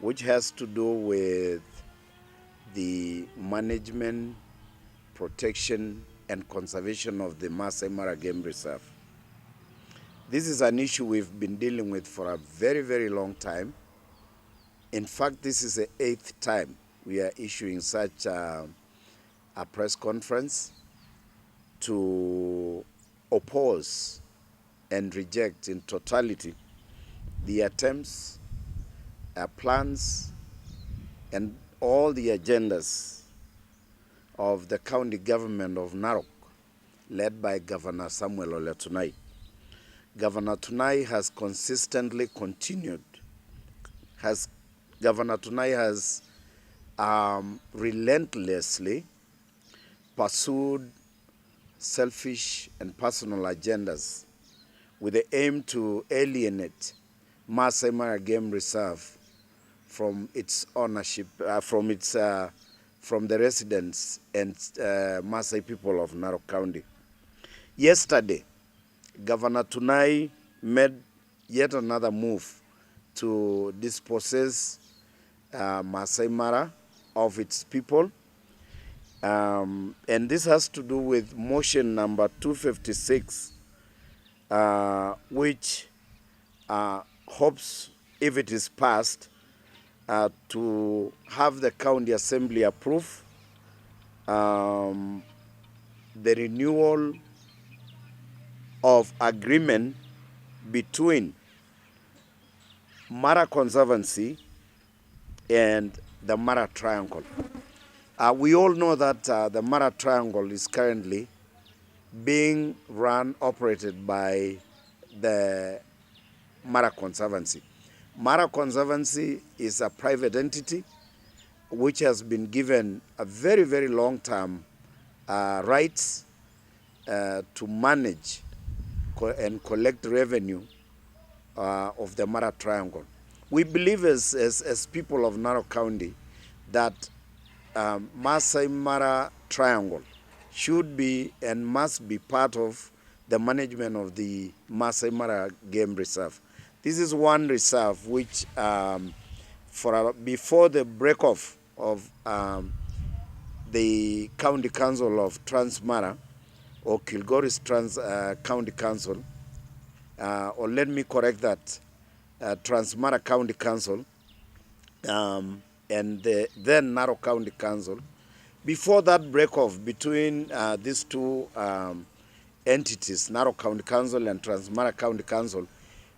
which has to do with the management, protection, and conservation of the Maasai Mara Game Reserve. This is an issue we've been dealing with for a very, very long time. In fact, this is the 8th time we are issuing such a press conference to oppose and reject in totality the attempts, plans, and all the agendas of the county government of Narok, led by Governor Samuel Ole Tunai. Governor Tunai has consistently continued, Governor Tunai has relentlessly pursued selfish and personal agendas with the aim to alienate Maasai Mara Game Reserve from its ownership, from the residents and Maasai people of Narok County. Yesterday, Governor Tunai made yet another move to dispossess Maasai Mara of its people. And this has to do with motion number 256, which hopes, if it is passed, to have the county assembly approve the renewal of agreement between Mara Conservancy and the Mara Triangle. We all know that the Mara Triangle is currently being operated by the Mara Conservancy. Mara Conservancy is a private entity which has been given a very, very long-term rights to manage and collect revenue of the Mara Triangle. We believe as people of Narok County that Maasai Mara Triangle should be and must be part of the management of the Maasai Mara Game Reserve. This is one reserve which, before the break-off of the County Council of Transmara, or Kilgoris County Council, or let me correct that, Transmara County Council, and the then Narok County Council. Before that break-off between these two entities, Narok County Council and Transmara County Council,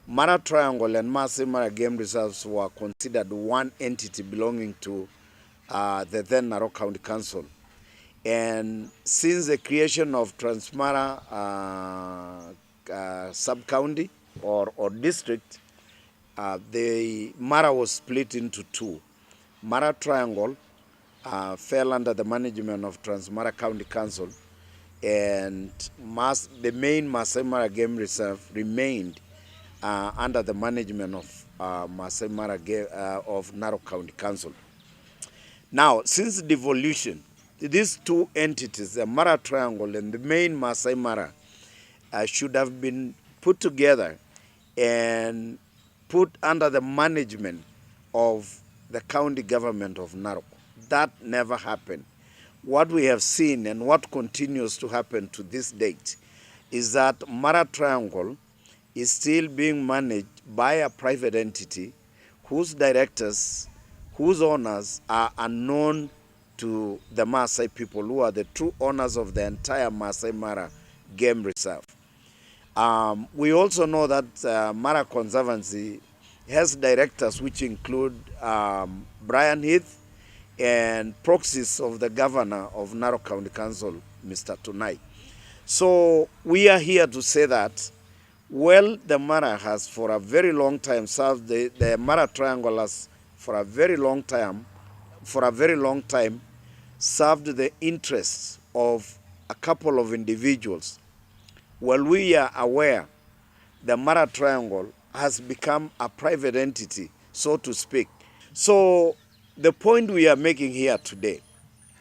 Mara Triangle and Maasai Mara Game Reserves were considered one entity belonging to the then Narok County Council. And since the creation of Transmara sub-county or district, the Mara was split into two. Mara Triangle fell under the management of Transmara County Council, and the main Maasai Mara Game Reserve remained under the management of Maasai Mara of Narok County Council. Now, since devolution, these two entities, the Mara Triangle and the main Maasai Mara, should have been put together and put under the management of the county government of Narok. That never happened. What we have seen and what continues to happen to this date is that Mara Triangle is still being managed by a private entity whose directors, whose owners are unknown to the Maasai people, who are the true owners of the entire Maasai Mara Game Reserve. We also know that Mara Conservancy has directors which include Brian Heath and proxies of the governor of Narok County Council, Mr. Tunai. So we are here to say that, well, the Mara has for a very long time served, the Mara Triangle has for a very long time served the interests of a couple of individuals. Well, we are aware the Mara Triangle has become a private entity, so to speak. So the point we are making here today,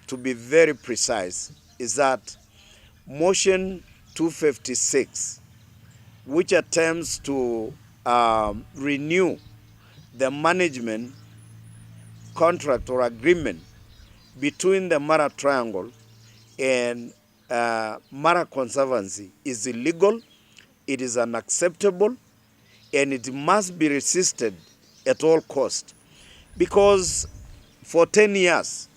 to be very precise, is that motion 256, which attempts to renew the management contract or agreement between the Mara Triangle and Mara Conservancy is illegal, it is unacceptable, and it must be resisted at all costs. Because for 10 years,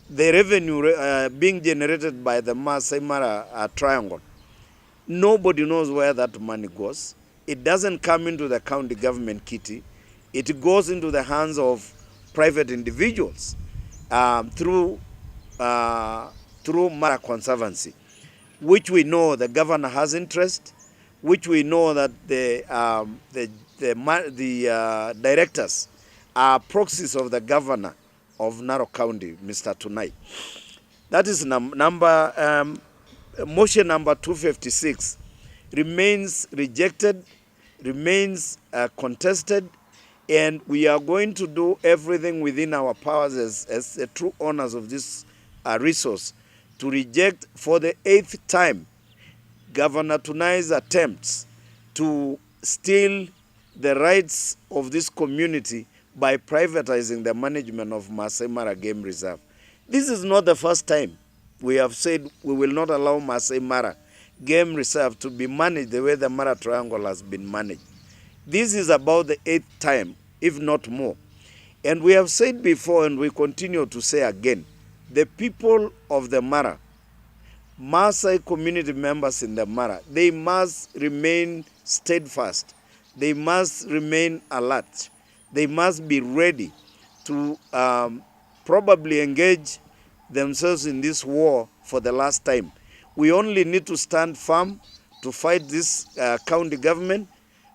the revenue being generated by the Maasai Mara Triangle, nobody knows where that money goes. It doesn't come into the county government kitty. It goes into the hands of private individuals through Mara Conservancy, which we know the governor has interest, which we know that the directors are proxies of the governor of Narok County, Mr. Tunai. That is motion number 256 remains rejected, remains contested, and we are going to do everything within our powers as the true owners of this resource to reject for the 8th time Governor Tunai's attempts to steal the rights of this community by privatizing the management of Maasai Mara Game Reserve. This is not the first time we have said we will not allow Maasai Mara Game Reserve to be managed the way the Mara Triangle has been managed. This is about the 8th time, if not more. And we have said before, and we continue to say again, the people of the Mara, Maasai community members in the Mara, they must remain steadfast. They must remain alert. They must be ready to probably engage themselves in this war for the last time. We only need to stand firm to fight this county government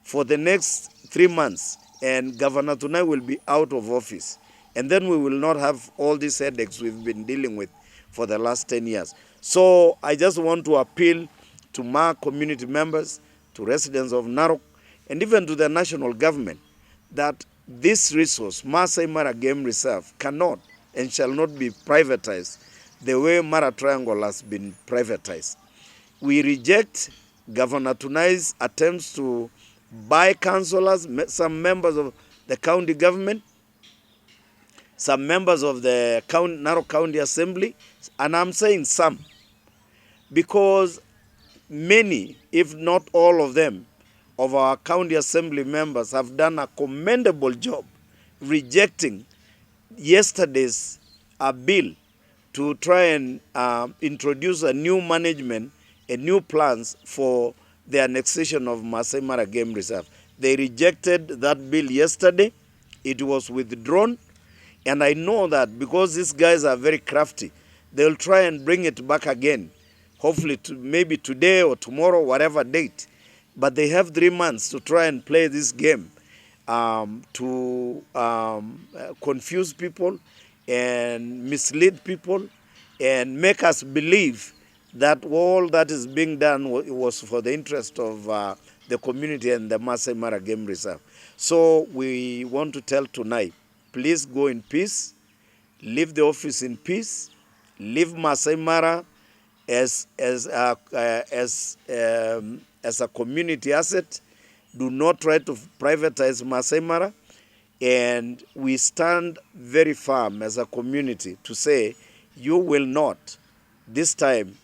for the next 3 months, and Governor Tunai will be out of office. And then we will not have all these headaches we've been dealing with for the last 10 years. So I just want to appeal to Mara community members, to residents of Narok, and even to the national government that this resource, Maasai Mara Game Reserve, cannot and shall not be privatized the way Mara Triangle has been privatized. We reject Governor Tunai's attempts to buy councillors, some members of the county government, some members of the Narok County Assembly, and I'm saying some, because many, if not all of them, of our county assembly members have done a commendable job rejecting yesterday's bill to try and introduce a new management and new plans for the annexation of Maasai Mara Game Reserve. They rejected that bill yesterday. It was withdrawn. And I know that because these guys are very crafty, they'll try and bring it back again, hopefully maybe today or tomorrow, whatever date. But they have 3 months to try and play this game to confuse people and mislead people and make us believe that all that is being done was for the interest of the community and the Maasai Mara Game Reserve. So we want to tell tonight, please go in peace, leave the office in peace, leave Maasai Mara as a community asset. Do not try to privatize Maasai Mara. And we stand very firm as a community to say, you will not, this time,